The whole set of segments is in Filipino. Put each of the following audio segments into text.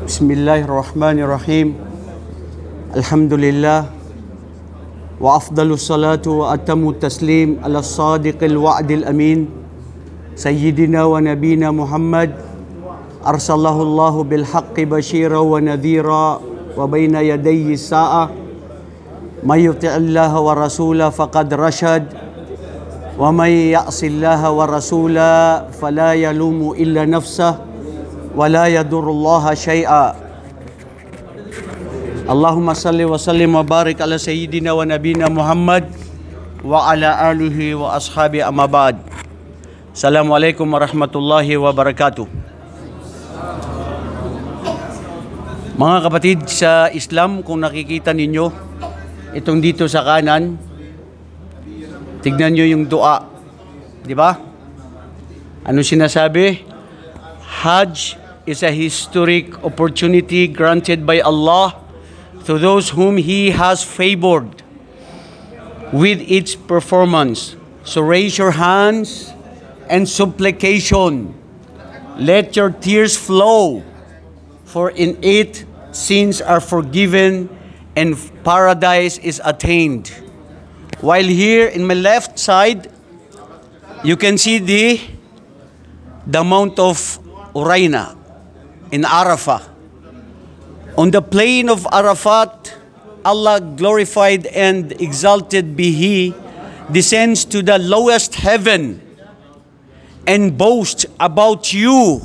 Bismillahirrahmanirrahim. Alhamdulillah. Wa afdalus salatu wa atamu taslim ala sadiqil wa'dil amin. Sayyidina wa nabina Muhammad. Arsalahu Allahu bil haqqi bashira wa nadhira wa bayna yadayhi sa'a. May yuti'illaha wa rasula faqad rashad. Wa may ya'sillaha wa rasula fala yalumu illa nafsah. ولا يضر الله شيئا اللهم صل وسلم وبارك على سيدنا ونبينا محمد وعلى آله وأصحابه أما بعد السلام عليكم ورحمة الله وبركاته. Mga kapatid sa Islam, kung nakikita ninyo itong dito sa kanan, tignan nyo yung dua, di ba? Ano sinasabi? Hajj is a historic opportunity granted by Allah to those whom He has favored with its performance. So raise your hands and supplication. Let your tears flow, for in it sins are forgiven and paradise is attained. While here in my left side, you can see the Mount of Uraina in Arafah. On the plain of Arafat, Allah glorified and exalted be He, descends to the lowest heaven and boasts about you.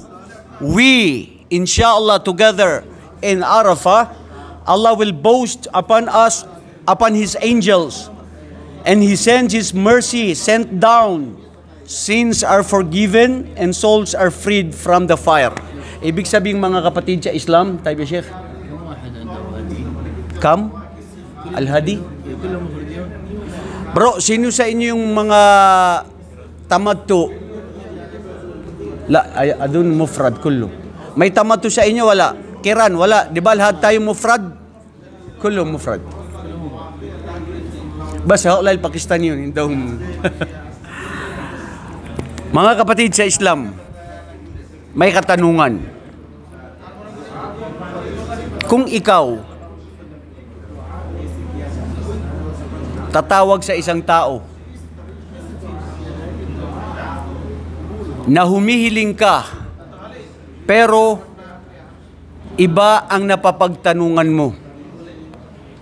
We, inshallah, together in Arafah, Allah will boast upon us, upon His angels, and He sends His mercy sent down. Sins are forgiven and souls are freed from the fire. Ibig sabihin mga kapatid sa Islam, tayo Sheikh? Kam? Al-Hadi? Bro, sino sa inyo yung mga tamadto? La, adun mufrad kullo. May tamadto sa inyo? Wala. Kiran, wala. Di ba lahat tayo mufrad? Kullo mufrad. Basta ulal Pakistan yun. Mga kapatid sa Islam, may katanungan. Kung ikaw tatawag sa isang tao na humihiling ka, pero iba ang napapagtanungan mo,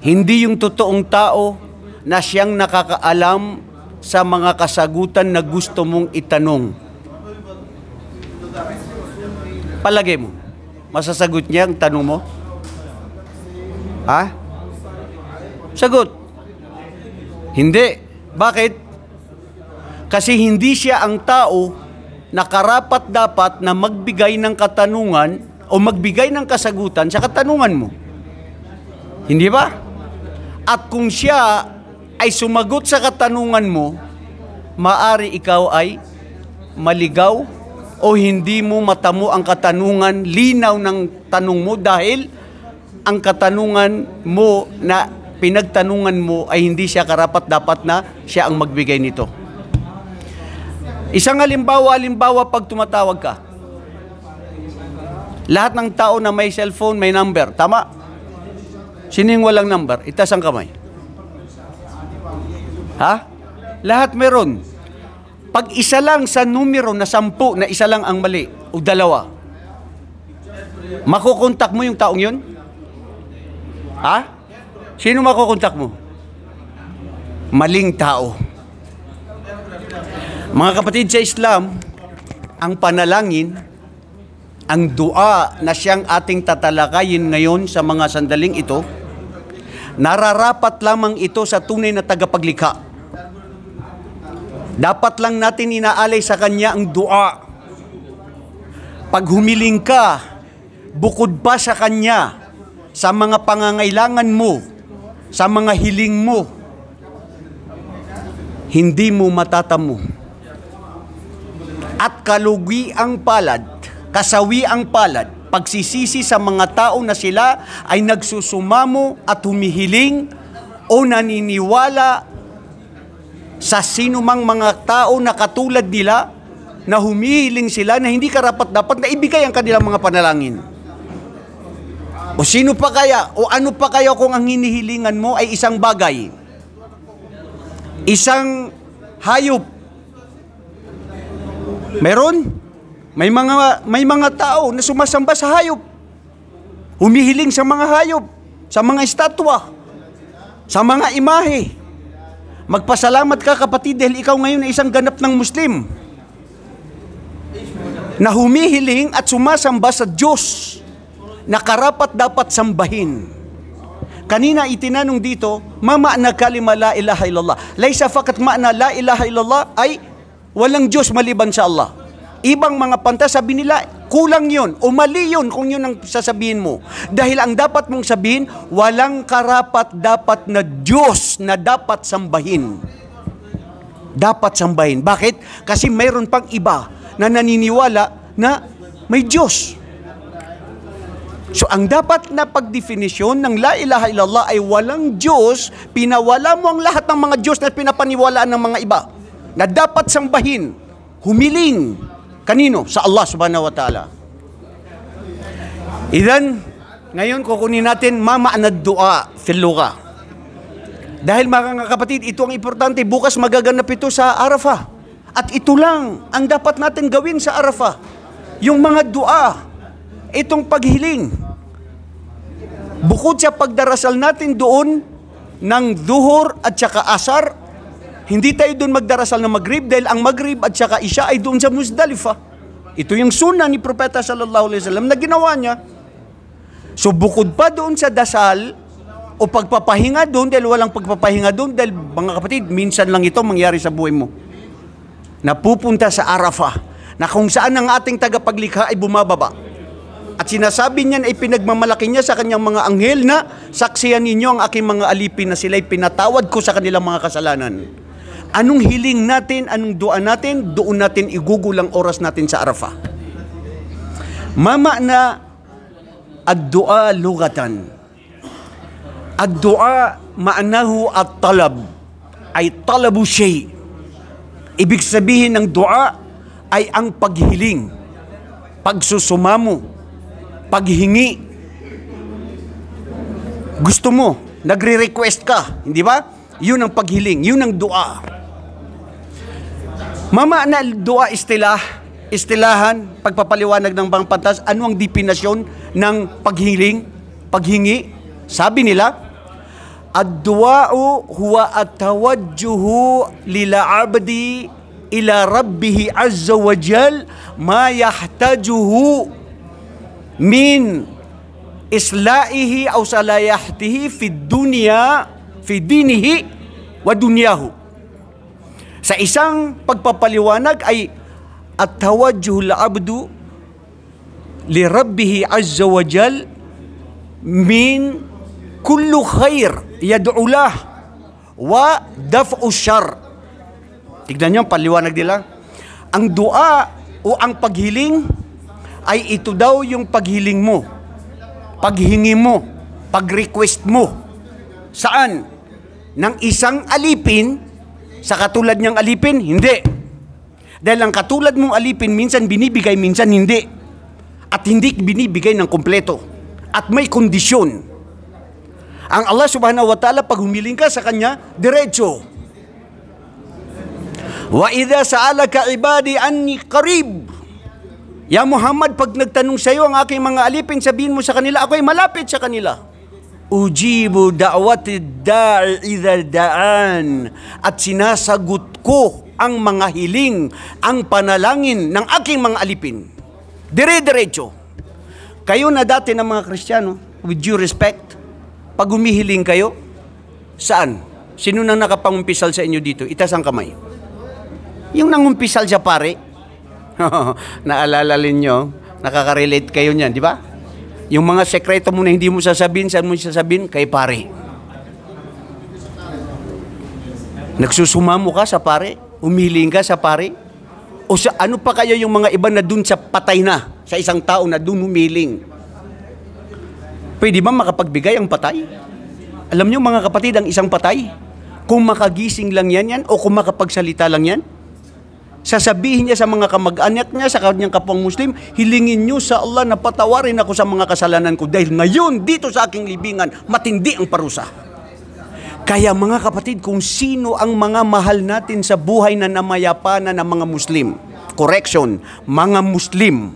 hindi yung totoong tao na siyang nakakaalam sa mga kasagutan na gusto mong itanong, palagay mo, masasagot niya ang tanong mo? Ha? Sagot. Hindi. Bakit? Kasi hindi siya ang tao na karapat-dapat na magbigay ng katanungan o magbigay ng kasagutan sa katanungan mo. Hindi ba? At kung siya ay sumagot sa katanungan mo, maari ikaw ay maligaw o hindi mo matamo ang katanungan, linaw ng tanong mo dahil ang katanungan mo na pinagtanungan mo ay hindi siya karapat-dapat na siya ang magbigay nito. Isang halimbawa pag tumatawag ka. Lahat ng tao na may cellphone, may number. Tama? Sining walang number? Itaas ang kamay. Ha? Lahat meron. Pag isa lang sa numero na 10 na isa lang ang mali o dalawa, makukontak mo yung taong yun? Ha? Sino makukontak mo? Maling tao. Mga kapatid sa Islam, ang panalangin, ang dua na siyang ating tatalakayin ngayon sa mga sandaling ito, nararapat lamang ito sa tunay na tagapaglikha. Dapat lang natin inaalay sa Kanya ang dua. Pag humiling ka, bukod pa sa Kanya, sa mga pangangailangan mo, sa mga hiling mo, hindi mo matatamo. At kalugi ang palad, kasawi ang palad, pagsisisi sa mga tao na sila ay nagsusumamo at humihiling o naniniwala sa sinumang mga tao na katulad nila na humihiling sila na hindi karapat-dapat na ibigay ang kanilang mga panalangin. O sino pa kaya, o ano pa kaya kung ang hinihilingan mo ay isang bagay, isang hayop? Meron? May mga tao na sumasamba sa hayop. Humihiling sa mga hayop, sa mga estatwa, sa mga imahe. Magpasalamat ka, kapatid, dahil ikaw ngayon ay isang ganap ng Muslim na humihiling at sumasamba sa Diyos na karapat dapat sambahin. Kanina itinanong dito, ma ma'na kalima la ilaha illallah? Laysa fakat ma'na la ilaha illallah ay walang Diyos maliban sa Allah. Ibang mga panta sabi nila, kulang yun o mali yun kung yun ang sasabihin mo. Dahil ang dapat mong sabihin, walang karapat dapat na Diyos na dapat sambahin. Dapat sambahin. Bakit? Kasi mayroon pang iba na naniniwala na may Diyos. So, ang dapat na pagdefinisyon ng la ilaha illallah ay walang Diyos, pinawala mo ang lahat ng mga Diyos na pinapaniwalaan ng mga iba, na dapat sambahin, humiling, kanino? Sa Allah subhanahu wa ta'ala. Idan, ngayon kukunin natin, ma ma'na ad-du'a fil lugha. Dahil mga kapatid, ito ang importante, bukas magaganap ito sa Arafah. At ito lang ang dapat natin gawin sa Arafah. Yung mga dua, itong paghiling. Bukod sa pagdarasal natin doon ng duhur at saka asar, hindi tayo doon magdarasal ng Maghrib dahil ang Maghrib at saka Isya ay doon sa Muzdalifah. Ito yung sunnah ni Propeta sallallahu alaihi wasallam na ginawa niya. So bukod pa doon sa dasal o pagpapahinga doon, dahil walang pagpapahinga doon, dahil mga kapatid, minsan lang ito mangyari sa buhay mo. Napupunta sa Arafah, na kung saan ang ating tagapaglikha ay bumababa. At sinasabi niyan ay pinagmamalaki niya sa kanyang mga anghel na saksiyan ninyo ang aking mga alipin na sila'y pinatawad ko sa kanilang mga kasalanan. Anong hiling natin, anong dua natin, doon natin igugulang oras natin sa Arafah. Mama na ad-du'a lugatan. Ad-du'a ma'nahu at-talab, ay talabu shay. Ibig sabihin ng dua ay ang paghiling, pagsusumamo, paghingi. Gusto mo, nagre-request ka, hindi ba? Yun ang paghiling, yun ang dua. Mama na dua istilahan, pagpapaliwanag ng bang pantas, ano ang definasyon ng paghiling, paghingi? Sabi nila, ad-du'a'u huwa at-tawajjuhu lila abdi ila rabbihi azza wa jal ma yahtajuhu min isla'ihi aw salayahtihi fi dunya fi dinihi wa dunyahu. Sa isang pagpapaliwanag ay at-tawajjuhu al-abdu li rabbihi azza wa jal min kullu khair yad'ulah wa daf'u syarr. Tignan niyo ang paliwanag nila. Ang dua o ang paghiling ay ito daw yung paghiling mo, paghingi mo, pag-request mo. Saan? Ng isang alipin, sa katulad niyang alipin? Hindi. Dahil ang katulad mong alipin, minsan binibigay, minsan hindi. At hindi binibigay ng kompleto. At may kondisyon. Ang Allah subhanahu wa ta'ala, pag humiling ka sa Kanya, diretso. Wa idha sa'alaka ibadi anni qarib. Ya Muhammad, pag nagtanong sa iyo ang aking mga alipin, sabihin mo sa kanila, ako ay malapit sa kanila. Ujibu da'wati da'i idha da'an. At sinasagot ko ang mga hiling, ang panalangin ng aking mga alipin. Dire-diretso. Kayo na dati ng mga Kristiyano, with due respect, pag humihiling kayo, saan? Sino nang nakapangumpisal sa inyo dito? Itaas ang kamay. Yung nangumpisal siya pare, naalala ninyo, nakaka-relate kayo niyan, di ba? Yung mga sekreto mo na hindi mo sasabihin, saan mo sasabihin? Kay pare. Nagsusumamo ka sa pare? Umihiling ka sa pare? O sa ano pa kaya yung mga iba na dun sa patay na, sa isang tao na dun humiling? Pwede ba makapagbigay ang patay? Alam niyo mga kapatid, ang isang patay, kung makagising lang yan o kung makapagsalita lang yan, Sasabihin niya sa mga kamag-anak niya, sa kanyang kapwang Muslim, hilingin niyo sa Allah na patawarin ako sa mga kasalanan ko dahil ngayon dito sa aking libingan matindi ang parusa. Kaya mga kapatid, kung sino ang mga mahal natin sa buhay na namayapanan ng mga Muslim, correction, mga Muslim,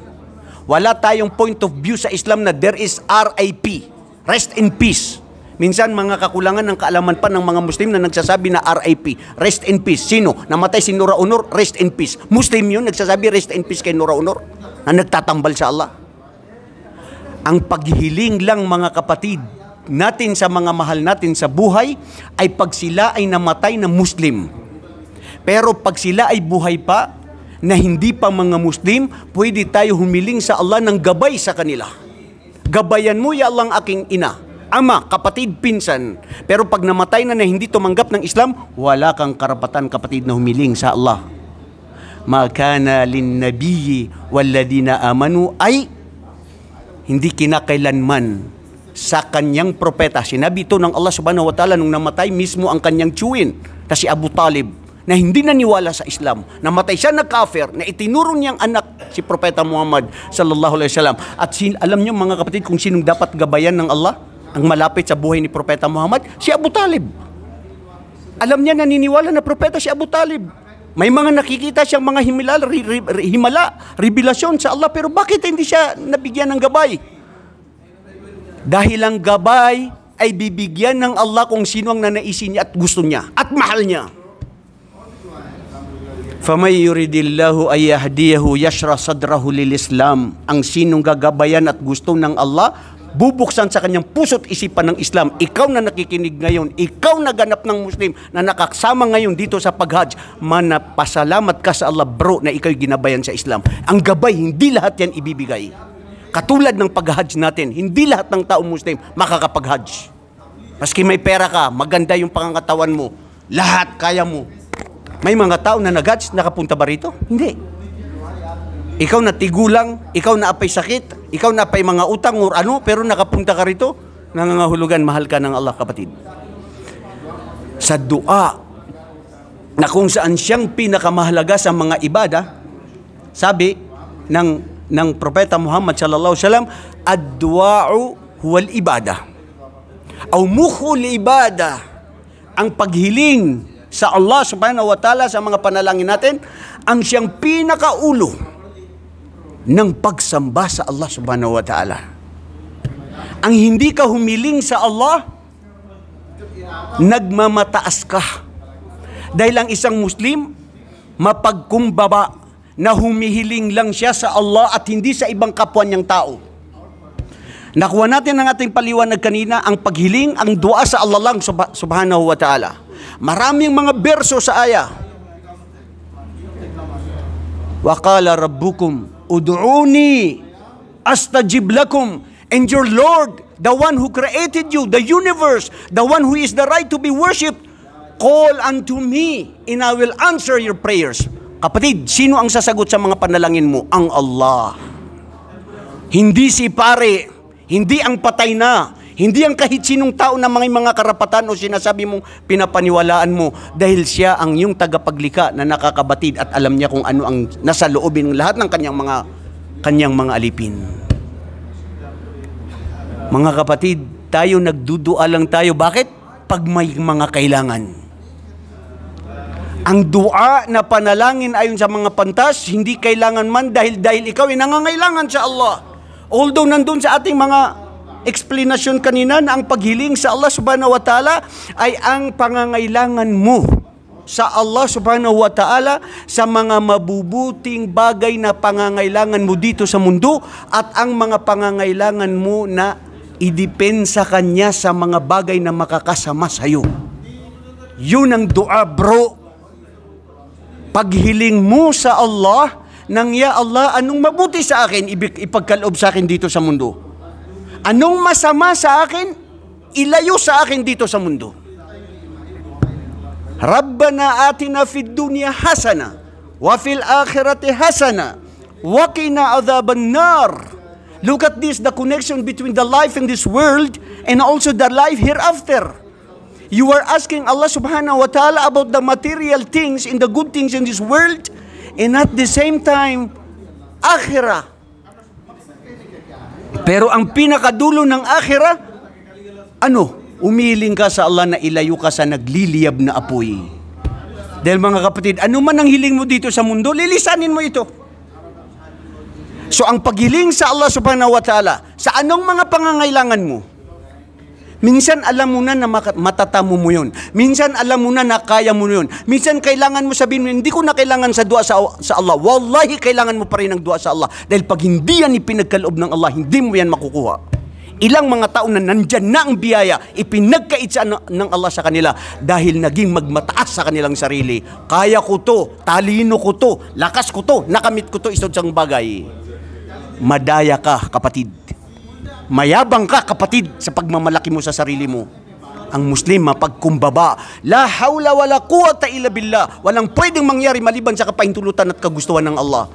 wala tayong point of view sa Islam na there is RIP, rest in peace. Minsan mga kakulangan ng kaalaman pa ng mga Muslim na nagsasabi na RIP, rest in peace. Sino? Namatay si Nura Honor, rest in peace. Muslim yun, nagsasabi rest in peace kay Nura Honor na nagtatambal sa Allah. Ang paghihiling lang mga kapatid natin sa mga mahal natin sa buhay ay pag sila ay namatay na Muslim. Pero pag sila ay buhay pa na hindi pa mga Muslim, pwede tayo humiling sa Allah ng gabay sa kanila. Gabayan mo ya Allah ang aking ina, ama, kapatid, pinsan. Pero pag namatay na hindi tumanggap ng Islam, wala kang karapatan kapatid na humiling sa Allah. Ma kana lin nabiyyi walladina amanu ay hindi kinakailanman sa kanyang propeta. Sinabi ito ng Allah subhanahu wa ta'ala nung namatay mismo ang kanyang tiyuin na si Abu Talib na hindi naniwala sa Islam. Namatay siya na kafir na itinuro niyang anak si Propeta Muhammad sallallahu alaihi wasallam. At alam niyo mga kapatid kung sinong dapat gabayan ng Allah? Ang malapit sa buhay ni Propeta Muhammad, si Abu Talib. Alam niya, naniniwala na propeta si Abu Talib. May mga nakikita siyang mga revelasyon sa Allah, pero bakit hindi siya nabigyan ng gabay? Dahil ang gabay ay bibigyan ng Allah kung sino ang nanaisin niya at gusto niya at mahal niya. فَمَنْ يُرِدِ اللَّهُ أَنْ يَهْدِيَهُ يَشْرَحْ صَدْرَهُ لِلْإِسْلَامِ. Ang sinong gagabayan at gusto ng Allah, bubuksan sa kanyang puso't isipan ng Islam. Ikaw na nakikinig ngayon, ikaw na ganap ng Muslim na nakasama ngayon dito sa pag-Hajj, manapasalamat ka sa Allah bro na ikaw'y ginabayan sa Islam. Ang gabay, hindi lahat yan ibibigay. Katulad ng pag-Hajj natin, hindi lahat ng taong Muslim makakapag-Hajj. Maski may pera ka, maganda yung pangangatawan mo, lahat kaya mo. May mga tao na nag-Hajj, nakapunta ba rito? Hindi. Ikaw na tigulang, ikaw na apay sakit, ikaw na apay mga utang or ano, pero nakapunta ka rito, nangangahulugan, mahal ka ng Allah kapatid. Sa dua, na kung saan siyang pinakamahalaga sa mga ibada, sabi ng Propeta Muhammad sallallahu alaihi wasallam, ad-du'a'u huwal ibada. Aw mukhul ibada, ang paghiling sa Allah subhanahu wa ta'ala sa mga panalangin natin, ang siyang pinakaulo ng pagsamba sa Allah subhanahu wa ta'ala. Ang hindi ka humiling sa Allah, nagmamataas ka. Dahil ang isang Muslim, mapagkumbaba na humihiling lang siya sa Allah at hindi sa ibang kapwa niyang tao. Nakuha natin ang ating paliwanag kanina, ang paghiling, ang dua sa Allah lang subhanahu wa ta'ala. Maraming mga berso sa aya. Wa qala rabbukum ud'uni astajib lakum, and your Lord, the one who created you, the universe, the one who is the right to be worshipped, call unto me and I will answer your prayers. Kapatid, sino ang sasagot sa mga panalangin mo? Ang Allah. Hindi si pare, hindi ang patay na, hindi ang kahit sinong tao na mga karapatan o sinasabi mong pinapaniwalaan mo, dahil siya ang yung tagapaglikha na nakakabatid at alam niya kung ano ang nasa loobin ng lahat ng kanyang mga alipin. Mga kapatid, tayo nagdudua lang tayo. Bakit? Pag may mga kailangan. Ang dua na panalangin ayon sa mga pantas, hindi kailangan man dahil ikaw ay nangangailangan sa Allah. Although nandun sa ating mga explanation kanina na ang paghiling sa Allah subhanahu wa ta'ala ay ang pangangailangan mo sa Allah subhanahu wa ta'ala sa mga mabubuting bagay na pangangailangan mo dito sa mundo at ang mga pangangailangan mo na idepensa kanya sa mga bagay na makakasama sa'yo. Yun ang dua bro. Paghiling mo sa Allah nang ya Allah, anong mabuti sa akin ipagkaloob sa akin dito sa mundo? Anong masama sa akin, ilayo sa akin dito sa mundo. Rabbana atina fid dunya hasana wa fil akhirati hasana wa qina adhaban nar. Look at this, the connection between the life in this world and also the life hereafter. You are asking Allah subhanahu wa ta'ala about the material things and the good things in this world, and at the same time, akhirah. Pero ang pinakadulo ng akhirah, umiling ka sa Allah na ilayo ka sa nagliliyab na apoy. Dahil mga kapatid, ano man ang hiling mo dito sa mundo, lilisanin mo ito. So ang paghiling sa Allah subhanahu wa ta'ala, sa anong mga pangangailangan mo, minsan alam mo na matatamo mo yun. Minsan alam mo na kaya mo yun. Minsan kailangan mo sabihin mo, hindi ko na kailangan sa dua sa Allah. Wallahi, kailangan mo pa rin ng dua sa Allah. Dahil pag hindi yan ipinagkaloob ng Allah, hindi mo yan makukuha. Ilang mga tao na nandyan na ang biyaya, ipinagkaitsa ng Allah sa kanila dahil naging magmataas sa kanilang sarili. Kaya ko to, talino ko to, lakas ko to, nakamit ko to, isang bagay. Madaya ka, kapatid. Mayabang ka, kapatid, sa pagmamalaki mo sa sarili mo. Ang Muslim, mapagkumbaba. La hawla wala quwata illa billah. Walang pwedeng mangyari maliban sa kapahintulutan at kagustuhan ng Allah.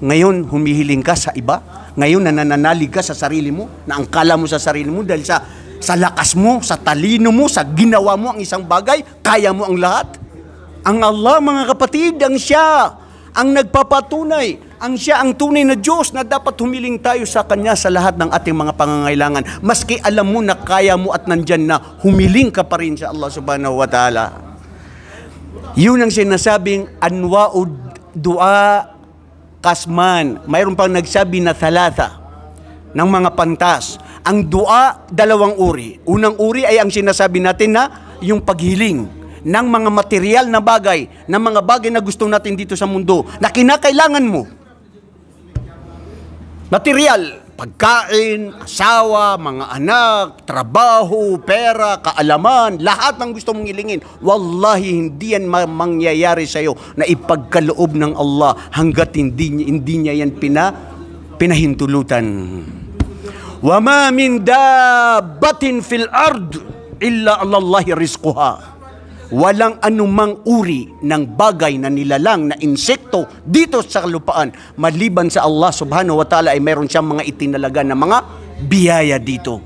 Ngayon, humihiling ka sa iba. Ngayon, nananalig ka sa sarili mo, na angkala mo sa sarili mo dahil sa lakas mo, sa talino mo, sa ginawa mo ang isang bagay, kaya mo ang lahat. Ang Allah, mga kapatid, ang Siya ang nagpapatunay. Ang Siya ang tunay na Diyos na dapat humiling tayo sa Kanya sa lahat ng ating mga pangangailangan. Maski alam mo na kaya mo at nandyan na, humiling ka pa rin sa Allah subhanahu wa ta'ala. Yun ang sinasabing anwa'ud du'a kasman. Mayroon pang nagsabi na thalatha ng mga pantas. Ang dua, dalawang uri. Unang uri ay ang sinasabi natin na yung paghiling ng mga material na bagay, ng mga bagay na gusto natin dito sa mundo, na kinakailangan mo. Material, pagkain, asawa, mga anak, trabaho, pera, kaalaman, lahat ng gusto mong ilingin. Wallahi, hindi yan mangyayari sa'yo na ipagkaloob ng Allah hanggat hindi niya yan pinahintulutan. Wa ma min dabbatin fil ard illa Allahi rizquha. Walang anumang uri ng bagay na nilalang na insekto dito sa kalupaan maliban sa Allah subhanahu wa ta'ala ay mayroon siyang mga itinalaga na mga biyaya dito.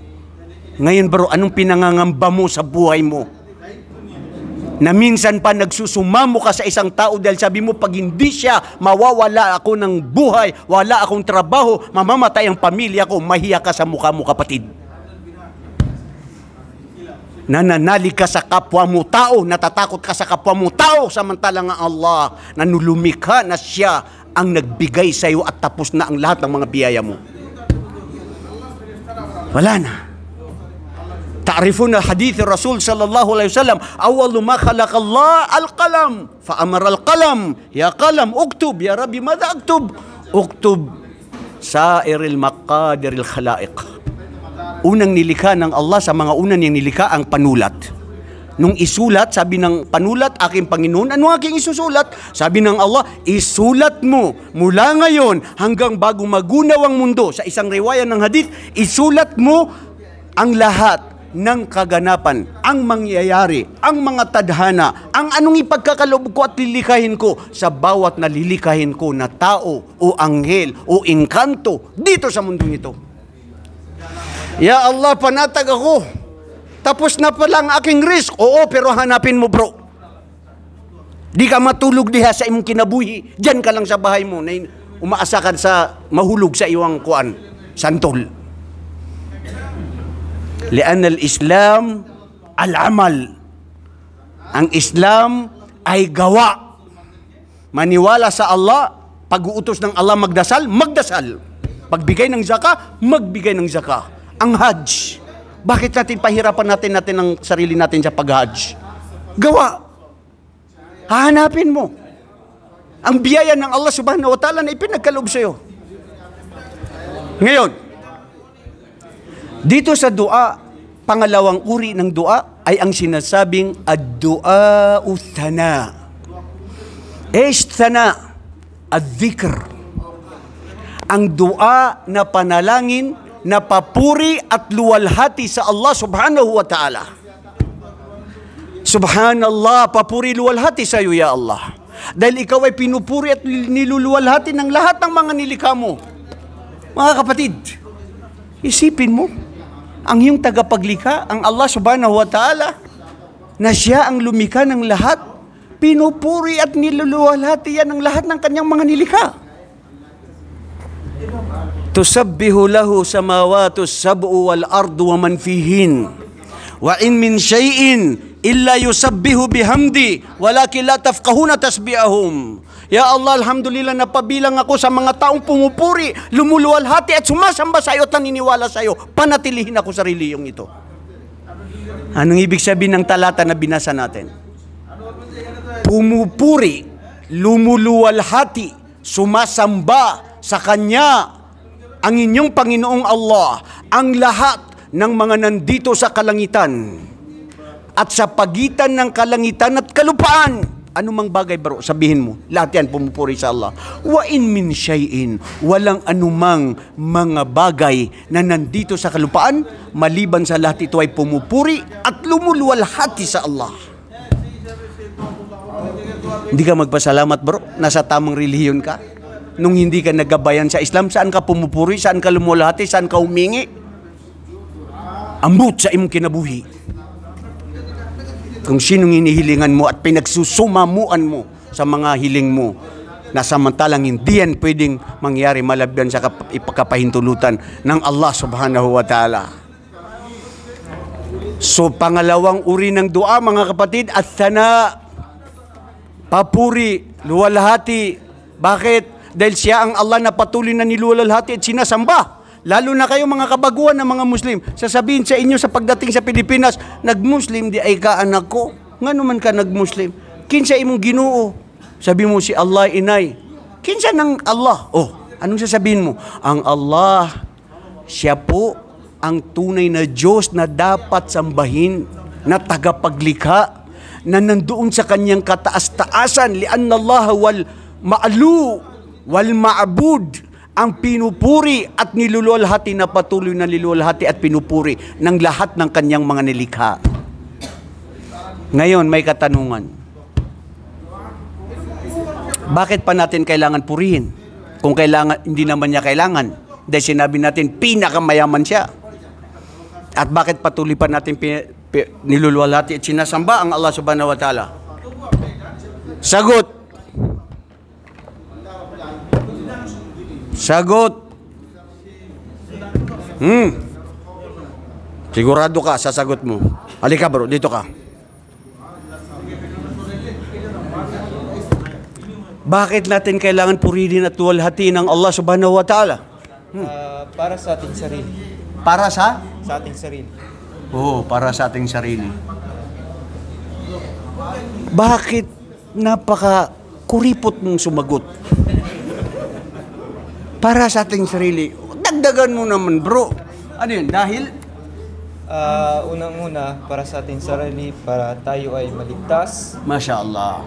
Ngayon bro, anong pinangangamba mo sa buhay mo? Na minsan pa nagsusumamo ka sa isang tao dahil sabi mo pag hindi siya, mawawala ako ng buhay, wala akong trabaho, mamamatay ang pamilya ko, mahiya ka sa mukha mo, kapatid. Nananalig ka sa kapwa mo tao, natatakot ka sa kapwa mo tao, samantalang ang Allah na nulumikha na Siya ang nagbigay sa iyo at tapos na ang lahat ng mga biyaya mo. Wala na. Ta'rifuna hadith Rasul sallallahu alaihi wasallam, awwalu ma khalaqa Allah al-qalam, fa amara al-qalam, ya qalam uktub, ya Rabbi madha aktub? Uktub sa'iril maqadiril khalaiq. Unang nilikha ng Allah sa mga unang niyang nilikha ang panulat. Nung isulat, sabi ng panulat, aking Panginoon, ano aking isusulat? Sabi ng Allah, isulat mo mula ngayon hanggang bago magunaw ang mundo. Sa isang riwaya ng hadith, isulat mo ang lahat ng kaganapan, ang mangyayari, ang mga tadhana, ang anong ipagkakaloob ko at lilikahin ko sa bawat nalilikahin ko na tao o anghel o engkanto dito sa mundong ito. Ya Allah, panatag ako. Tapos na pala ang aking risk. Oo, pero hanapin mo bro. Di ka matulog diha sa imong kinabuhi. Diyan ka lang sa bahay mo na umaasa ka sa mahulog sa iyong kuan, santol. Lian al-Islam al-amal. Ang Islam ay gawa. Maniwala sa Allah, pag-uutos ng Allah magdasal, magdasal. Pagbigay ng zakah, magbigay ng zakah. Ang Hajj, bakit natin pahirapan natin ang sarili natin sa pag-Hajj? Gawa. Hahanapin mo. Ang biyaya ng Allah subhanahu wa ta'ala na ipinagkaloob sa iyo. Ngayon, dito sa dua, pangalawang uri ng dua ay ang sinasabing ad-du'a uthana. Thana? Ad-dhikr. Ang dua na panalangin na papuri at luwalhati sa Allah subhanahu wa ta'ala. Subhanallah, papuri luwalhati sa iyo, ya Allah. Dahil ikaw ay pinupuri at niluluwalhati ng lahat ng mga nilikha mo. Mga kapatid, isipin mo, ang iyong tagapaglikha, ang Allah subhanahu wa ta'ala, na Siya ang lumikha ng lahat, pinupuri at niluluwalhati yan ng lahat ng kanyang mga nilikha. Tusabbihu lahu samawatu sab'u wal ardu wa man fihin. Wa in min shay'in illa yusabbihu bihamdi walakin la tafqahuna tasbihahum. Ya Allah, alhamdulillah, napabilang ako sa mga taong pumupuri, lumuluwalhati at sumasamba sa iyo at naniniwala sa iyo. Panatilihin ako sa reliyong ito. Anong ibig sabihin ng talata na binasa natin? Pumupuri, lumuluwalhati, sumasamba sa Kanya ang inyong Panginoong Allah, ang lahat ng mga nandito sa kalangitan at sa pagitan ng kalangitan at kalupaan. Anumang bagay, bro, sabihin mo, lahat yan pumupuri sa Allah. Wa in min shay'in, walang anumang mga bagay na nandito sa kalupaan, maliban sa lahat ito ay pumupuri at lumuluwalhati sa Allah. Hindi ka magpasalamat, bro, nasa tamang relihiyon ka? Nung hindi ka nagabayan sa Islam, saan ka pumupuri, saan ka lumuluwalhati, saan ka humingi? Ambot sa imong kinabuhi. Kung sinong hinihilingan mo at pinagsusumamuan mo sa mga hiling mo, na samantalang hindi yan pwedeng mangyari malabyan sa ipakapahintulutan ng Allah subhanahu wa ta'ala. So, pangalawang uri ng dua, mga kapatid, at-thana, papuri, luwalhati. Bakit? Dahil siya ang Allah na patuloy na niluwalhati at sinasamba. Lalo na kayo mga kabaguan ng mga Muslim, sasabihin sa inyo sa pagdating sa Pilipinas, nag-Muslim di ay ka anak ko. Nga naman ka nag-Muslim? Kinsa imong Ginoo? Sabi mo si Allah inay. Kinsa ng Allah? Oh, anong sasabihin mo? Ang Allah, siya po ang tunay na Diyos na dapat sambahin, na tagapaglikha, na nandoon sa kanyang kataas-taasan, lianna Allah wal ma'lu wal ma'bud, ang pinupuri at niluluwalhati, na patuloy na niluluwalhati at pinupuri ng lahat ng kanyang mga nilikha. Ngayon, may katanungan. Bakit pa natin kailangan purihin? Kung kailangan, hindi naman niya kailangan. Dahil sinabi natin, pinakamayaman siya. At bakit patuloy pa natin niluluwalhati at sinasamba ang Allah subhanahu wa ta'ala? Sagot. Sagot. Sigurado ka sa sagot mo. Halika bro, dito ka. Bakit natin kailangan purihin at luwalhatiin ng Allah subhanahu wa ta'ala? Para sa ating sarili. Para sa? Sa ating sarili. Oo, para sa ating sarili. Bakit napaka-kuripot mong sumagot? Para sa ating sarili. Dagdagan mo naman, bro. Ano yun? Dahil? Unang-una, para sa ating sarili, para tayo ay maligtas. Masya Allah.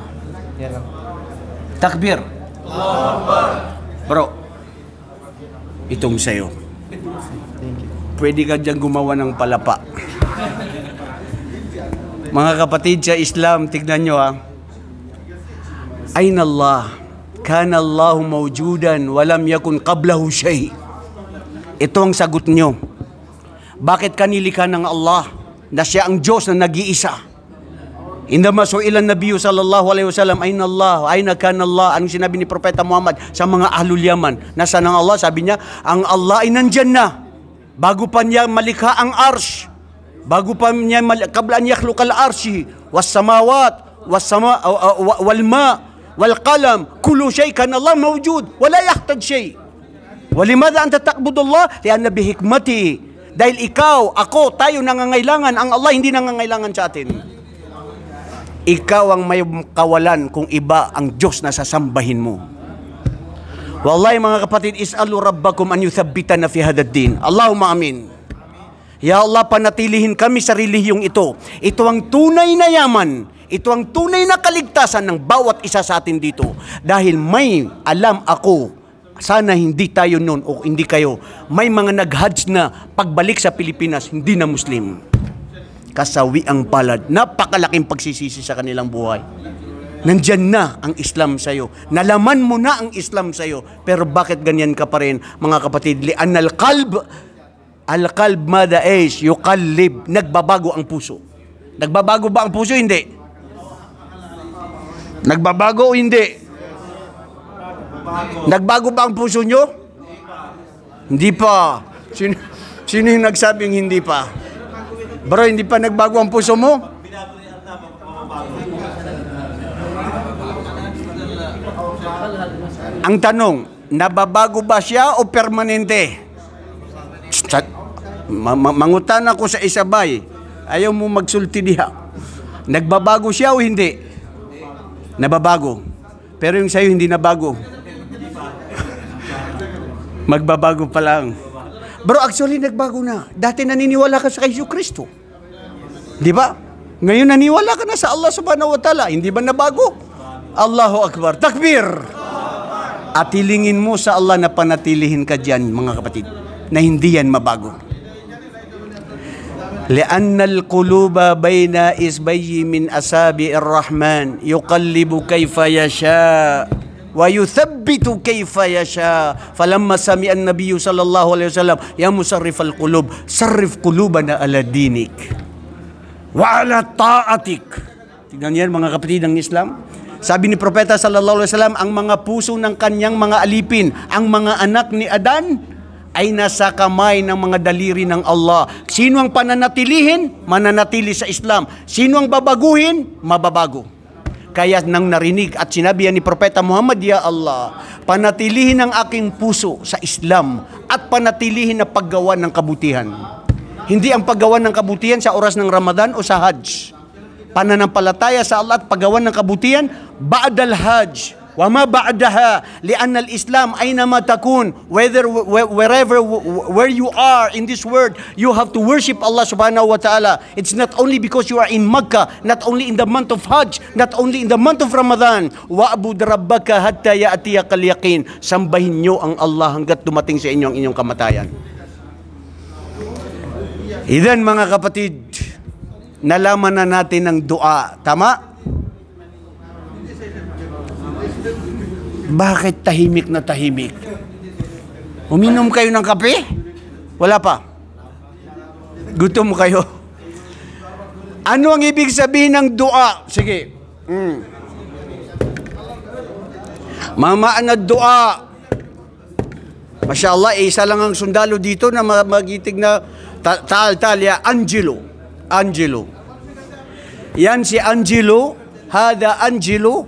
Yan lang. Takbir. Bro, itong sa'yo. Thank you. Pwede ka dyan gumawa ng palapa. Mga kapatid sa Islam, tignan nyo ha. Aina Allah. Kana Allahu mawjudan walam yakun qablahu shay. Ito ang sagot nyo. Bakit kanilikha ng Allah na siya ang Diyos na nag-iisa? Indama su'ilan Nabiyyu sallallahu alaihi wasallam, aina Allah, aina kana Allah? Anong sinabi ni Propeta Muhammad sa mga ahlul Yaman? Nasaan ang Allah? Sabi niya, ang Allah ay nandyan na. Bago pa niya malikha ang arsh. Bago pa niya qabla an yakhluqal arshi was samawat wal ma wal qalam, kullu shay kana Allah mawjud, wala yahtaj shay. Walimadha anta ta'budullah? Lianna bihikmati. Dahil ikaw, ako, tayo nangangailangan, ang Allah hindi nangangailangan sa atin. Ikaw ang may kawalan kung iba ang Diyos na sasambahin mo. Wallahi mga kapatid, is'alu rabbakum an yuthabbitana fi hadad din. Allahumma amin. Ya Allah, panatilihin kami sa relihiyong ito. Ito ang tunay na yaman. Ito ang tunay na kaligtasan ng bawat isa sa atin dito. Dahil may alam ako, sana hindi tayo noon o hindi kayo, may mga nag-hajj na pagbalik sa Pilipinas, hindi na Muslim. Kasawi ang palad. Napakalaking pagsisisi sa kanilang buhay. Nandyan na ang Islam sa'yo. Nalaman mo na ang Islam sa'yo. Pero bakit ganyan ka pa rin, mga kapatid? Li'an al-qalb mada aish, yuqallib. Nagbabago ang puso. Nagbabago ba ang puso? Hindi. Nagbabago o hindi? Nagbago ba ang puso nyo? Hindi pa. Sino yung nagsabing hindi pa? Bro, hindi pa nagbago ang puso mo? Ang tanong, nababago ba siya o permanente? Mangutan ako sa isabay. Ayaw mo magsulti diha. Nagbabago siya o hindi? Nababago. Pero yung sa'yo hindi nabago. Magbabago pa lang. Bro, actually nagbago na. Dati naniniwala ka sa Yesu Kristo. Di ba? Ngayon naniwala ka na sa Allah subhanahu wa ta'ala. Hindi ba nabago? Allahu Akbar. Takbir! At hilingin mo sa Allah na panatilihin ka dyan, mga kapatid, na hindi yan mabago. لأن القلوب بين إصبعي من أصابع الرحمن يقلب كيف يشاء ويثبت كيف يشاء فلما سمع النبي صلى الله عليه وسلم يا مصرف القلوب صرف قلوبنا على دينك وعلى طاعتك. Tingnan yan mga kapatid ng Islam. Sabi ni Propeta sallallahu alaihi wasallam, ang mga puso ng kanyang mga alipin, ang mga anak ni Adan, ay nasa kamay ng mga daliri ng Allah. Sino ang pananatilihin? Mananatili sa Islam. Sino ang babaguhin? Mababago. Kaya nang narinig at sinabi ni Propeta Muhammad, Ya Allah, panatilihin ang aking puso sa Islam at panatilihin na paggawa ng kabutihan. Hindi ang paggawa ng kabutihan sa oras ng Ramadan o sa Hajj. Pananampalataya sa Allah at paggawa ng kabutihan ba'dal Hajj. وما بعدها لأن الإسلام أينما تكون where you are in this world, you have to worship Allah subhanahu wa ta'ala. It's not only because you are in Makkah, not only in the month of Hajj, not only in the month of Ramadan. wa'bud rabbaka hatta ya'tiyakal yaqin. Sambahin nyo ang Allah hanggat dumating sa inyo ang inyong kamatayan. Idan mga kapatid, nalaman na natin ang dua. Tama? Bakit tahimik na tahimik? Uminom kayo ng kape? Wala pa. Gutom kayo. Ano ang ibig sabihin ng dua? Sige. Mamaan na dua. Masya Allah, isa lang ang sundalo dito na magitig na Talya, Angelo. Angelo. Yan si Angelo. Hada Angelo.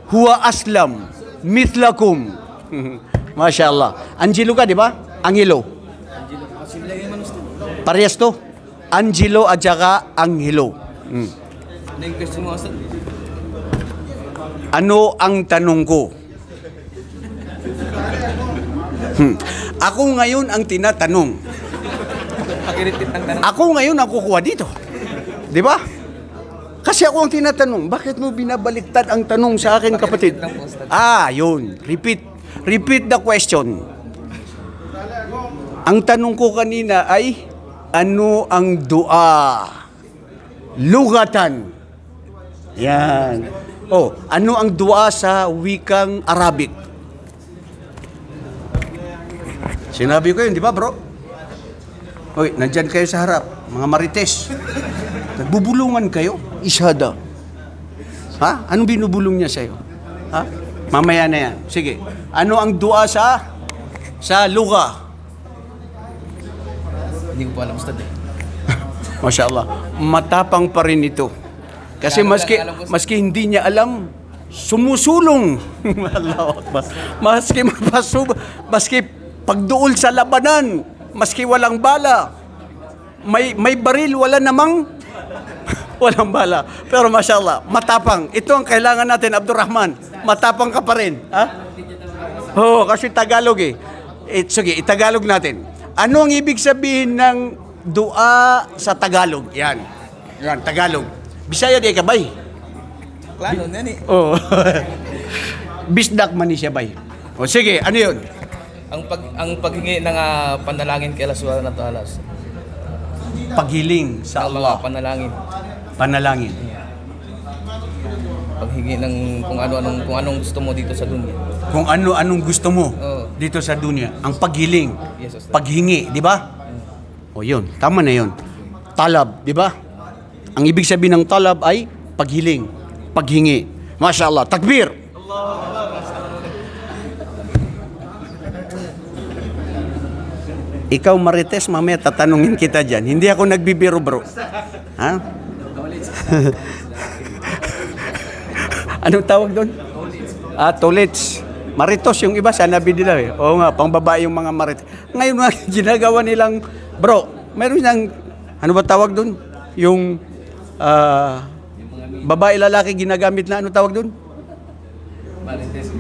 Huwa aslam. Mithlakum. Masya Allah. Angelo ka, di ba? Angelo. Parehas to. Angelo at saka Angelo. Ano ang tanong ko? Ako ngayon ang tinatanong. Ako ngayon ang kukuha dito. Di ba? Kasi ako ang tinatanong, bakit mo binabaliktad ang tanong sa akin, kapatid? Yun. Repeat the question. Ang tanong ko kanina ay, ano ang dua? Lugatan. Yan. Ano ang dua sa wikang Arabic? Sinabi ko yun, di ba bro? Nandyan kayo sa harap, mga marites. Nagbubulungan kayo? Ishada. Ha? Anong binubulong niya sa'yo? Ha? Mamaya na yan. Sige. Ano ang dua sa luga? Hindi ko po alam, Ustad. Masya Allah. Matapang pa rin ito. Kasi maski hindi niya alam, sumusulong. Maski pagduol sa labanan, maski walang bala, may baril, wala namang walang bala. Pero Masya Allah, matapang. Ito ang kailangan natin, Abdurrahman. Matapang ka pa rin. Ha? Kasi Tagalog eh. Sige, itagalog natin. Ano ang ibig sabihin ng dua sa Tagalog? Yan, Tagalog. Bisaya di ka, bay? Klaro na ni. Bisdak man ni siya, bay. Sige, ano yun? Ang paghingi ng panalangin kay Allah subhanahu wa ta'ala. Paghiling sa Allah. Panalangin. Paghingi ng kung anong gusto mo dito sa dunya. Kung anong gusto mo dito sa dunya. Ang paghiling. Yes, Ustad. Paghingi, di ba? Yun. Tama na yun. Talab, di ba? Ang ibig sabihin ng talab ay paghiling. Paghingi. Masya Allah. Takbir. Ikaw Marites, mamaya tatanungin kita dyan. Hindi ako nagbibiro, bro. Ha? Anong tawag doon? Tolits. Maritos yung iba, sanabi nila eh. Oo nga, pang babae yung mga marites. Ngayon nga, ginagawa nilang, bro, mayroon ng, ano ba tawag doon? Yung babae lalaki ginagamit na, ano tawag doon? Marites,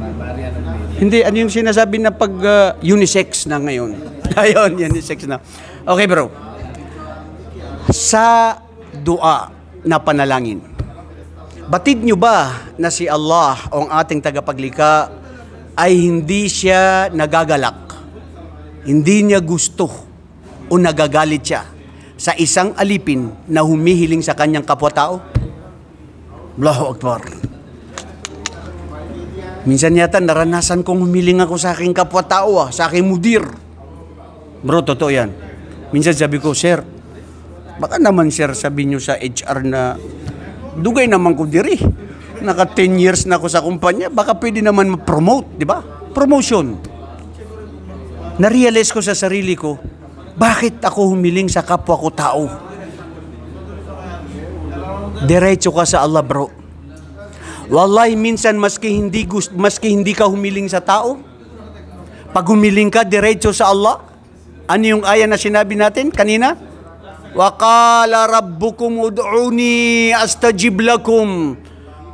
Hindi, ano yung sinasabi na pag unisex na ngayon? Ayun, unisex na. Okay bro. Sa dua na panalangin, batid nyo ba na si Allah o ang ating tagapaglikha ay hindi siya nagagalak, hindi niya gusto o nagagalit siya sa isang alipin na humihiling sa kanyang kapwa-tao? Allahu Akbar. Minsan yata naranasan kong humiling ako sa aking kapwa-tao, sa aking mudir. Bro, totoo yan. Minsan sabi ko, sir, baka naman sir sabi nyo sa HR na dugay naman ko diri. Naka 10 years na ako sa kumpanya, baka pwede naman ma-promote, di ba? Promotion. Narealize ko sa sarili ko, bakit ako humiling sa kapwa ko tao? Diretso ka sa Allah, bro. Wallahi, minsan maski hindi ka humiling sa tao, pag humiling ka diretso sa Allah, ano yung aya na sinabi natin kanina? Wa qala rabbukum ud'uni astajib lakum.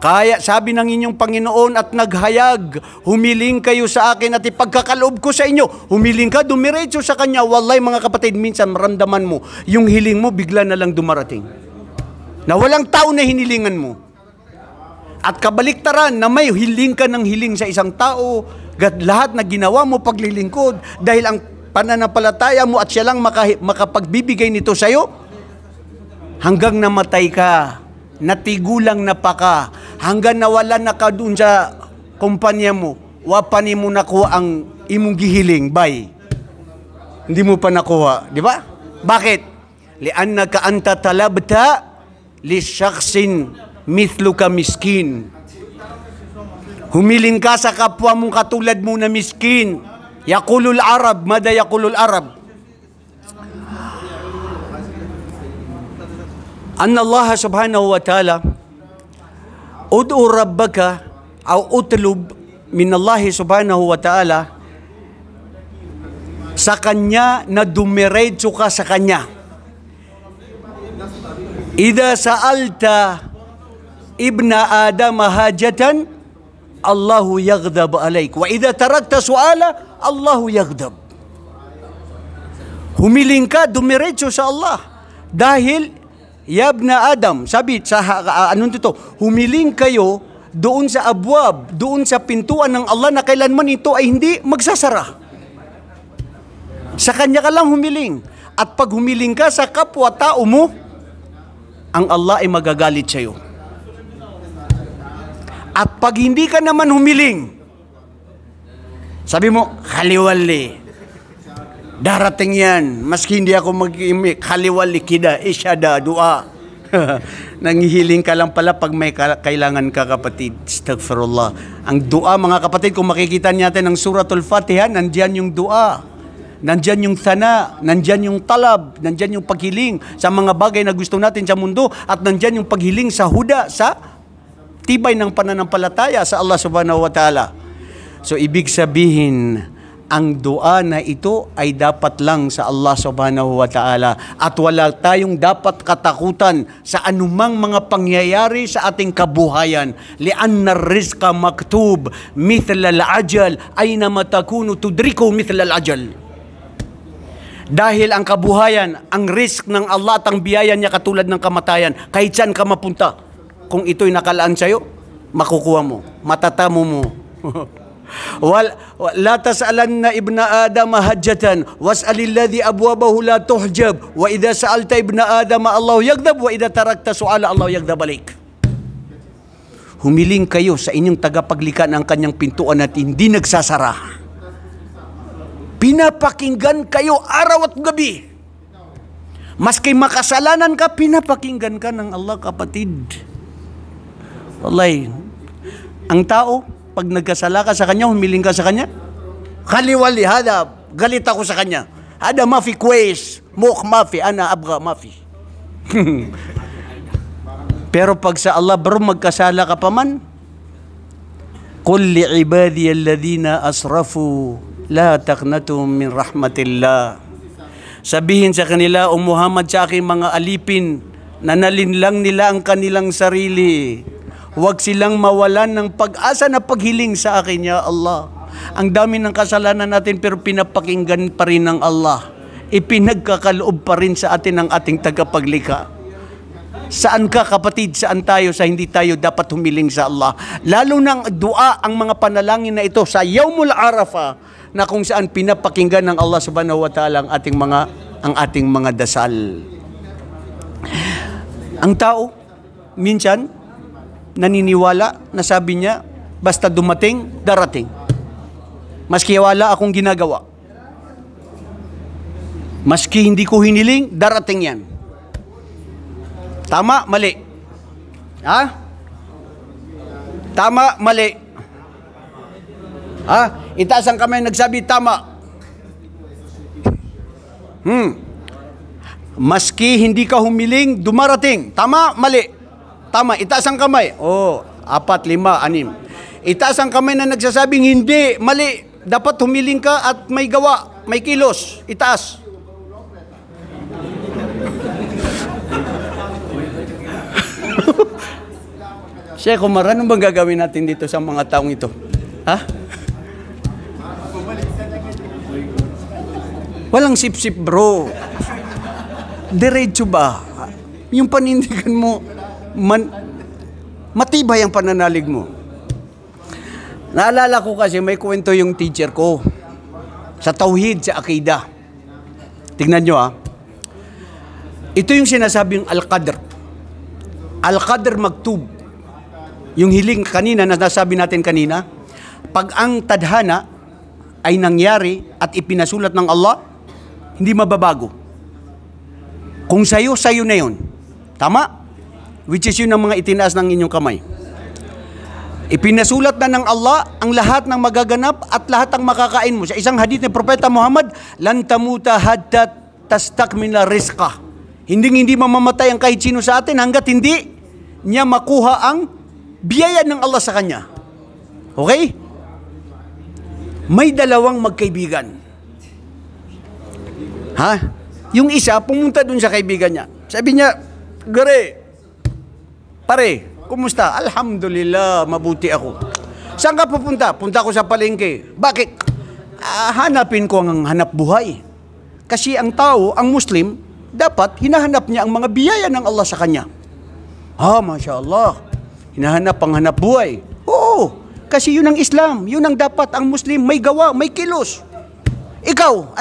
Kaya sabi ng inyong Panginoon at naghayag, humiling kayo sa akin at ipagkakaloob ko sa inyo. Humiling ka, dumiretso sa Kanya. Wallahi mga kapatid, minsan maramdaman mo, yung hiling mo bigla na lang dumarating. Na walang tao na hinilingan mo. At kabaliktaran na may hiling ka ng hiling sa isang tao, lahat na ginawa mo paglilingkod, dahil ang pananampalataya mo at siya lang makapagbibigay nito sa'yo, hanggang namatay ka, natigulang na pa ka, hanggang nawala na ka dun sa kumpanya mo, wapani mo nakuha ang imong gihiling, bye. Hindi mo pa nakuha, di ba? Bakit? Li'annaka anta talabta li shakhsin mithluka miskin. Humiling ka sa kapwa mong katulad mo na miskin. Yaqulul Arab, mada yaqulul Arab? Anna Allah subhanahu wa ta'ala ud'u rabbaka aw utlub min Allah subhanahu wa ta'ala, sa Kanya na dumiretso ka sa Kanya. Ida sa'alta ibna Adam hajatan, Allahu yaghdab alaik. Wa idha tarakta su'ala, Allahu yaghdab. Humiling ka, dumiretso sa Allah. Dahil, yabna Adam, sabi sa anong dito, humiling kayo doon sa abwab, doon sa pintuan ng Allah na kailanman ito ay hindi magsasara. Sa Kanya ka lang humiling. At pag humiling ka sa kapwa-tao mo, ang Allah ay magagalit sa iyo. At pag hindi ka naman humiling, sabi mo, khaliwali, darating yan, maski hindi ako mag-imik, khaliwali kida, isyada, dua. Nanghihiling ka lang pala pag may kailangan ka, kapatid. Astaghfirullah. Ang dua, mga kapatid, kung makikita natin ang Suratul Fatiha, nandyan yung dua. Nandyan yung thana, nandyan yung talab, nandyan yung paghiling sa mga bagay na gusto natin sa mundo, at nandyan yung paghiling sa huda, sa tibay ng pananampalataya sa Allah subhanahu wa ta'ala. So, ibig sabihin, ang dua na ito ay dapat lang sa Allah subhanahu wa ta'ala, at wala tayong dapat katakutan sa anumang mga pangyayari sa ating kabuhayan. Lianna rizqa maktub mithla al-ajal, ayna matakunu tudriku mithla al-ajal. Dahil ang kabuhayan, ang risk ng Allah at ang biyaya niya katulad ng kamatayan. Kahit saan ka mapunta, kung ito'y nakalaan sa'yo, makukuha mo, matatamo mo. La tas'alanna ibna Adam hajjatan was'alilladhi abwabahu la tuhjab wa idha sa'alta ibna Adam Allahu yaghdab wa idha tarakta su'ala Allahu yaghdab alik. Humiling kayo sa inyong tagapaglikha ng kanyang pintuan at hindi nagsasara. Pinapakinggan kayo araw at gabi. Maski makasalanan ka, pinapakinggan ka ng Allah, kapatid. Wallahi, Ang tao, pag nagkasala ka sa kanya, humiling ka sa kanya, khaliwali, hada, galit ako sa kanya. Hada mafi kwes, mukh mafi, ana abga mafi. Pero pag sa Allah, bro, magkasala ka pa man, qul li'ibadiya alladhina asrafu la taqnatu min rahmatillah. Sabihin sa kanila, O Muhammad, sa aking mga alipin, na nalinlang nila ang kanilang sarili. Huwag silang mawalan ng pag-asa na paghiling sa akin, Ya Allah. Ang dami ng kasalanan natin pero pinapakinggan pa rin ng Allah. Ipinagkakaloob pa rin sa atin ng ating tagapaglikha. Saan ka, kapatid? Saan tayo sa hindi tayo dapat humiling sa Allah? Lalo ng dua, ang mga panalangin na ito sa Yawmul Arafah, na kung saan pinapakinggan ng Allah subhanahu wa ta'ala ang ating mga dasal. Ang tao, minsan, naniniwala na sabi niya, basta dumating, darating. Maski wala akong ginagawa. Maski hindi ko hiniling, darating yan. Tama, mali. Ha? Tama, mali. Ha? Itaas ang kamay nagsabi, tama. Maski hindi ka humiling, dumarating. Tama, mali. Tama, itaas ang kamay. 4, 5, 6. Itaas ang kamay na nagsasabing hindi, mali. Dapat humiling ka at may gawa, may kilos. Itaas. Sheikh Omar, anong bang gagawin natin dito sa mga taong ito? Ha? Walang sip-sip, bro. Diretso ba? Yung panindigan mo, matibay ang pananalig mo. Naalala ko kasi may kwento yung teacher ko sa tauhid, sa akida. Tingnan nyo ha. Ito yung sinasabing Al-Qadr. Al-Qadr Maktub. Yung hiling kanina, na nasabi natin kanina, pag ang tadhana ay nangyari at ipinasulat ng Allah, hindi mababago. Kung sa'yo, sa'yo na yun. Tama? Which is yun ang mga itinaas ng inyong kamay. Ipinasulat na ng Allah ang lahat ng magaganap at lahat ng makakain mo. Sa isang hadith ni Propeta Muhammad, lan tamuta hatta tastakmila rizqa. Hindi mamamatay ang kahit sino sa atin hanggat hindi niya makuha ang biyaya ng Allah sa kanya. Okay? May dalawang magkaibigan. Ha? Yung isa, pumunta dun sa kaibigan niya. Sabi niya, pare, kumusta? Alhamdulillah, mabuti ako. Saan ka pupunta? Punta ko sa palengke. Bakit? Hanapin ko ang hanap buhay. Kasi ang tao, ang Muslim, dapat hinahanap niya ang mga biyaya ng Allah sa kanya. Masya Allah. Hinahanap ang hanap buhay. Oo, kasi yun ang Islam. Yun ang dapat ang Muslim may gawa, may kilos. Ikaw,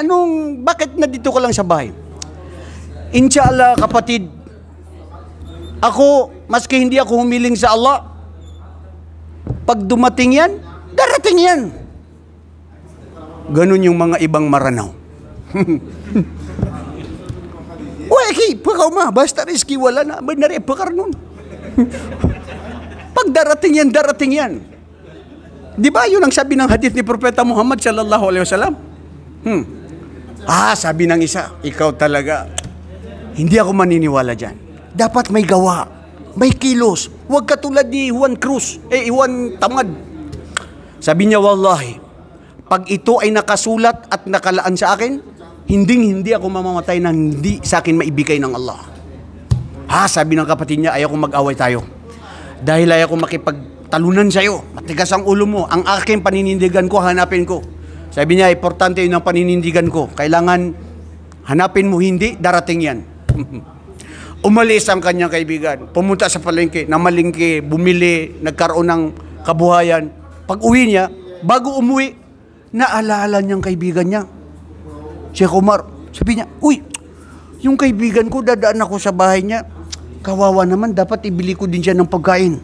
bakit nandito ka lang sa bahay? Inshallah, kapatid, ako, maski hindi ako humiling sa Allah, pag dumating yan, darating yan. Ganun yung mga ibang maranaw. Uy, pakaw ma, basta riski, wala na, may narepakar nun. Pag darating yan. Di ba yun ang sabi ng hadith ni Propeta Muhammad sallallahu alaihi wasallam? Sabi ng isa, ikaw talaga, hindi ako maniniwala dyan. Dapat may gawa, may kilos. Huwag ka tulad ni Juan Cruz, Juan Tamad. Sabi niya, wallahi, pag ito ay nakasulat at nakalaan sa akin, hindi ako mamamatay nang hindi sa akin maibigay ng Allah. Sabi ng kapatid niya, ayaw kong mag-away tayo. Dahil ayaw kong makipagtalunan sa'yo. Matigas ang ulo mo. Ang aking paninindigan ko, hanapin ko. Sabi niya, importante yun ang paninindigan ko. Kailangan hanapin mo, hindi, darating yan. Umalis ang kanyang kaibigan. Pumunta sa palengke, namalingke, bumili, nagkaroon ng kabuhayan. Pag uwi niya, bago umuwi, naalala niyang kaibigan niya. Sheikh Omar, sabi niya, uy, yung kaibigan ko, dadaan ako sa bahay niya. Kawawa naman, dapat ibili ko din siya ng pagkain.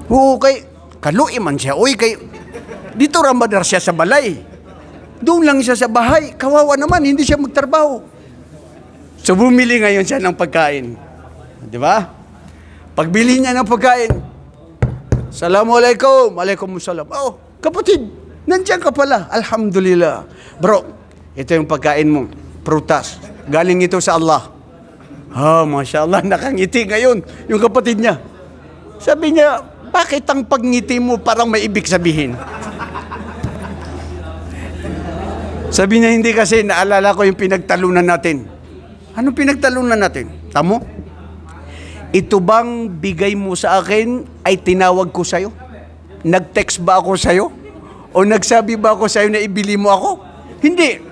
Oo, kalu'i man siya. Uy, dito ramadar siya sa balay. Doon lang siya sa bahay. Kawawa naman, hindi siya magtrabaho. So, bumili ngayon siya ng pagkain. Di ba? Pagbili niya ng pagkain, Assalamualaikum, Waalaikumsalam. Oh, kapatid, nandiyan ka pala. Alhamdulillah. Bro, ito yung pagkain mo. Prutas. Galing ito sa Allah. Masya Allah, nakangiti ngayon yung kapatid niya. Sabi niya, bakit ang pagngiti mo parang may ibig sabihin? Sabi niya, hindi kasi naalala ko yung pinagtalunan natin. Anong pinagtalunan natin? Tamo? Ito bang bigay mo sa akin ay tinawag ko sa'yo? Nag-text ba ako sa'yo? O nagsabi ba ako sa'yo na ibili mo ako? Hindi.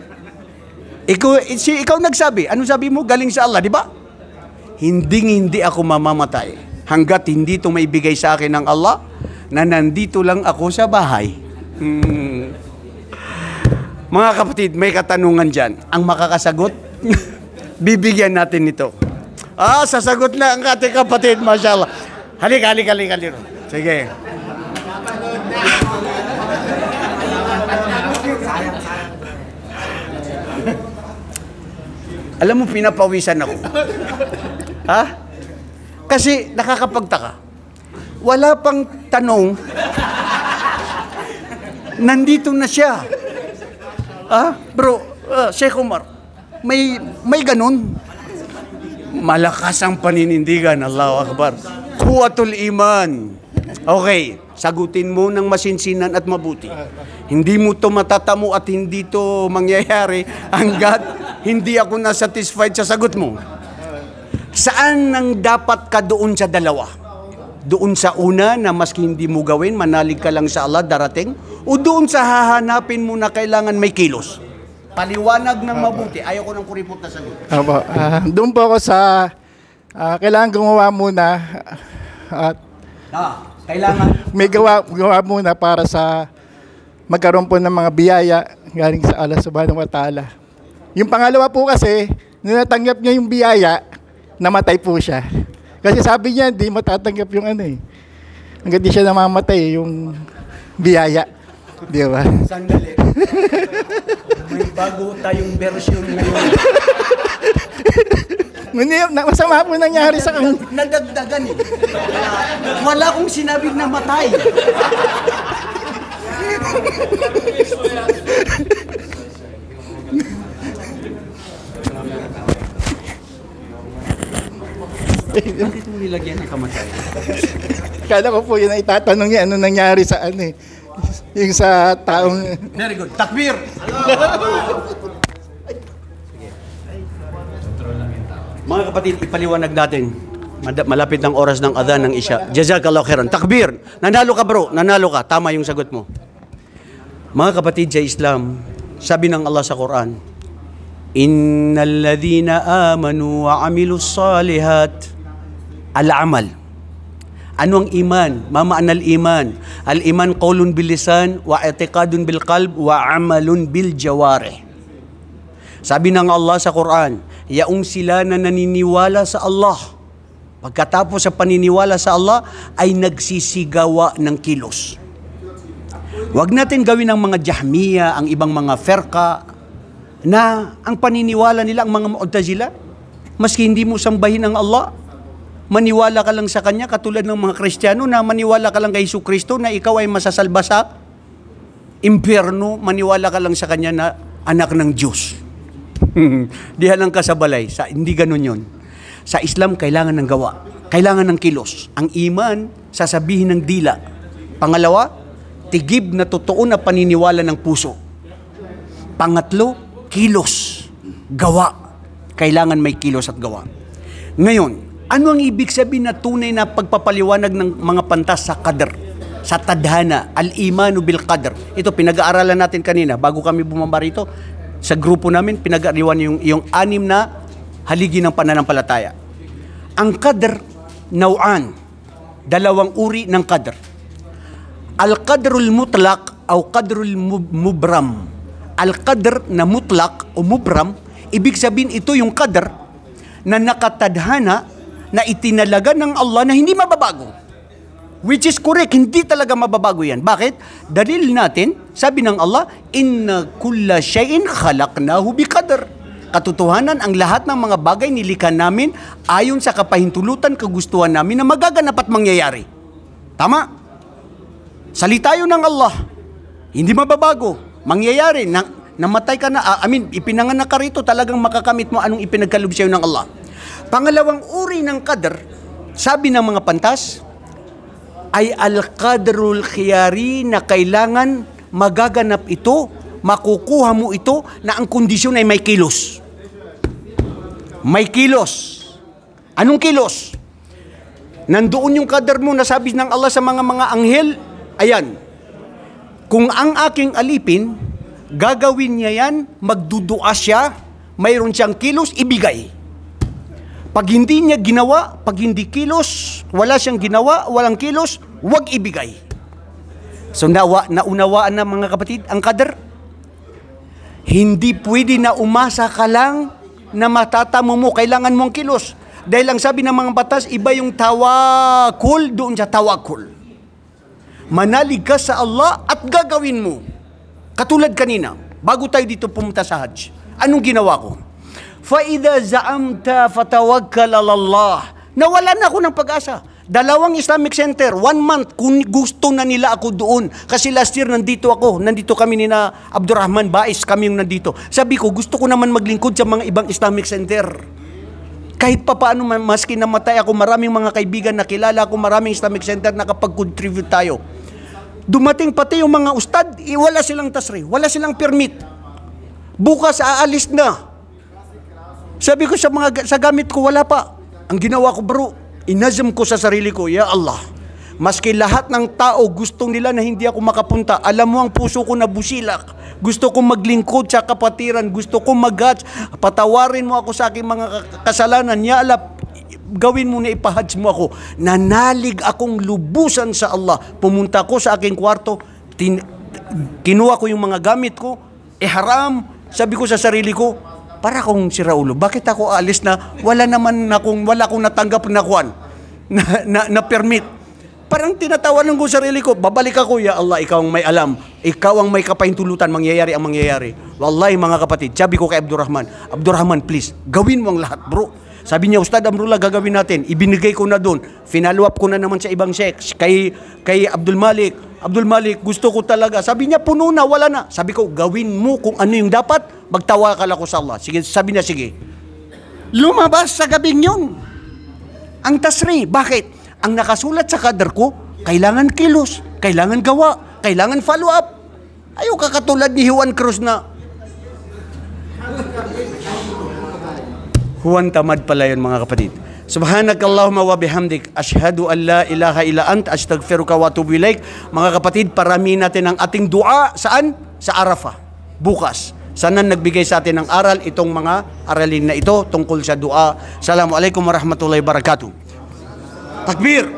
Ikaw nagsabi. Ano sabi mo? Galing sa Allah, di ba? Hindi ako mamamatay hanggat hindi ito maibigay sa akin ng Allah na nandito lang ako sa bahay. Mga kapatid, may katanungan dyan. Ang makakasagot, bibigyan natin ito. Sasagot na ang ating kapatid, mashallah. Halika. Sige. Alam mo, pinapawisan ako. Kasi nakakapagtaka. Wala pang tanong, nandito na siya. Bro, Sheikh Umar, may ganun. Malakas ang paninindigan. Allahu Akbar. Quwwatul iman. Okay, sagutin mo ng masinsinan at mabuti. Hindi mo to matatamo at hindi to mangyayari hanggat hindi ako na-satisfied sa sagot mo. Saan nang dapat ka doon sa dalawa? Doon sa una na maski hindi mo gawin, manalig ka lang sa Allah darating? O doon sa hahanapin mo na kailangan may kilos? Paliwanag ng mabuti. Ayaw ko ng kuripot na sagot. Doon po ako sa kailangan gumawa muna at kailangan may gawa muna para sa magkaroon po ng mga biyaya galing sa Allah Subhanahu wa Ta'ala. Yung pangalawa po kasi, nung natanggap niya yung biyaya, namatay po siya. Kasi sabi niya, hindi matatanggap yung hanggang di siya namamatay, yung biyaya. Di ba? Sandali. May bago tayong version ngayon. Masama po nangyari sa kanya. Nadagdagan eh. Wala akong sinabing namatay. Bakit mo nilagyan ng kamatay? Kala ko po yun ay itatanong niya ano nangyari sa yung sa taong... Very good. Takbir! Mga kapatid, ipaliwanag natin. Malapit ng oras ng adhan ng Isya. Jazakallahu khairan. Takbir! Nanalo ka bro, nanalo ka. Tama yung sagot mo. Mga kapatid sa Islam, sabi ng Allah sa Quran, Innal ladhina amanu wa amilus salihat al-amal. Ano ang iman? Mamaan al-iman. Al-iman qawlun bil lisan wa i'tiqadun bil qalb wa amalun bil jawarih. Sabi ng Allah sa Quran, yaong sila na naniniwala sa Allah, pagkatapos sa paniniwala sa Allah, ay nagsisigawa ng kilos. Huwag natin gawin ang mga Jahmiya, ang ibang mga Ferqa, na ang paniniwala nila, ang mga Mu'tazila, maski hindi mo sambahin ang Allah, maniwala ka lang sa Kanya, katulad ng mga Kristiyano na maniwala ka lang kay Jesucristo na ikaw ay masasalba sa impyerno, maniwala ka lang sa Kanya na anak ng Diyos. Dihalang ka sa balay. Hindi ganun yun. Sa Islam, kailangan ng gawa. Kailangan ng kilos. Ang iman, sasabihin ng dila. Pangalawa, tigib na totoo na paniniwala ng puso. Pangatlo, kilos. Gawa. Kailangan may kilos at gawa. Ngayon, ano ang ibig sabihin na tunay na pagpapaliwanag ng mga pantas sa qadr? Sa tadhana, al-imanu bil qadr. Ito, pinag-aaralan natin kanina, bago kami bumaba rito, sa grupo namin, pinag-ariwan yung 6 na haligi ng pananampalataya. Ang qadr, naw'an, 2 uri ng qadr. Al-qadrul mutlaq o qadrul mubram. Al-qadr na mutlaq o mubram, ibig sabihin ito yung qadr na nakatadhana na itinalaga ng Allah na hindi mababago. Which is correct, hindi talaga mababago yan. Bakit? Dalil natin, sabi ng Allah, Inna kulla shay'in khalaqnahu biqadr. katotohanan, ang lahat ng mga bagay nilikha namin ayon sa kapahintulutan, kagustuhan namin na magaganap at mangyayari. Tama? Salita yun ng Allah. Hindi mababago. Mangyayari. Namatay ka na. Ipinanganak ka rito, talagang makakamit mo anong ipinagkaloob sa'yo ng Allah. Pangalawang uri ng qadr, sabi ng mga pantas, ay al-qadrul khiyari na kailangan magaganap ito, makukuha mo ito na ang kondisyon ay may kilos. May kilos. Anong kilos? Nandoon yung qadr mo na sabi ng Allah sa mga anghel, ayan, kung ang aking alipin, gagawin niya yan, magdudua siya, mayroon siyang kilos, ibigay. Pag hindi niya ginawa, pag hindi kilos, wala siyang ginawa, walang kilos, huwag ibigay. So naunawaan na mga kapatid, ang qadr, hindi pwede na umasa ka lang na matatamo mo, kailangan mo ang kilos. Dahil ang sabi ng mga batas, iba yung tawakul doon sa tawakul. Manalig ka sa Allah at gagawin mo. Katulad kanina, bago tayo dito pumunta sa Hajj, anong ginawa ko? فَإِذَا زَعَمْتَ فَتَوَكَّلَ عَلَى اللَّهِ. Nawalan ako ng pag-asa. 2 Islamic Center, 1 month, kung gusto na nila ako doon. Kasi last year nandito ako, nandito kami ni na Abdurrahman Bais, kami yung nandito. Sabi ko, gusto ko naman maglingkod sa mga ibang Islamic Center. Kahit pa paano, maski namatay ako, maraming mga kaibigan na kilala ko, maraming Islamic Center na kapag-contribute tayo. Dumating pati yung mga ustad, wala silang tasri, wala silang permit. Bukas aalis na. Sabi ko sa gamit ko, wala pa. Ang ginawa ko bro, inazam ko sa sarili ko, ya Allah, maski lahat ng tao gustong nila na hindi ako makapunta, alam mo ang puso ko na busilak, gusto kong maglingkod sa kapatiran, gusto kong mag-hajj, patawarin mo ako sa aking mga kasalanan, ya Allah, gawin mo na ipahajj mo ako. Nanalig akong lubusan sa Allah. Pumunta ko sa aking kwarto, kinuha ko yung mga gamit ko, haram, sabi ko sa sarili ko, para akong si Raulo, bakit ako alis na wala akong natanggap na kuwan, na permit. Parang tinatawanan ko sarili ko, babalik ako, ya Allah, ikaw ang may alam, ikaw ang may kapahintulutan, mangyayari ang mangyayari. Wallahi mga kapatid, sabi ko kay Abdurrahman, please, gawin mo ang lahat bro. Sabi niya, Ustad Amrullah, gagawin natin. Ibinigay ko na doon. Finalo up ko na naman sa ibang sheikh. Kay Abdul Malik, gusto ko talaga. Sabi niya, puno na, wala na. Sabi ko, gawin mo kung ano yung dapat. Magtawakal ako sa Allah. Sige, sabi niya, sige. Lumabas sa gabing yun. Ang tasri. Bakit? Ang nakasulat sa qadr ko, kailangan kilos, kailangan gawa, kailangan follow up. Ayaw kakatulad ni Juan Cruz na Juan tamad pala yun mga kapatid. Subhanakallahumma wa bihamdik, ashhadu an la ilaha illa ant, astaghfiruka wa atubu ilaik. Mga kapatid, paramihin natin ang ating dua, saan? Sa Arafah, bukas. Sana nagbigay sa atin ng aral itong mga aralin na ito tungkol sa dua. Assalamualaikum warahmatullahi wabarakatuh. Takbir!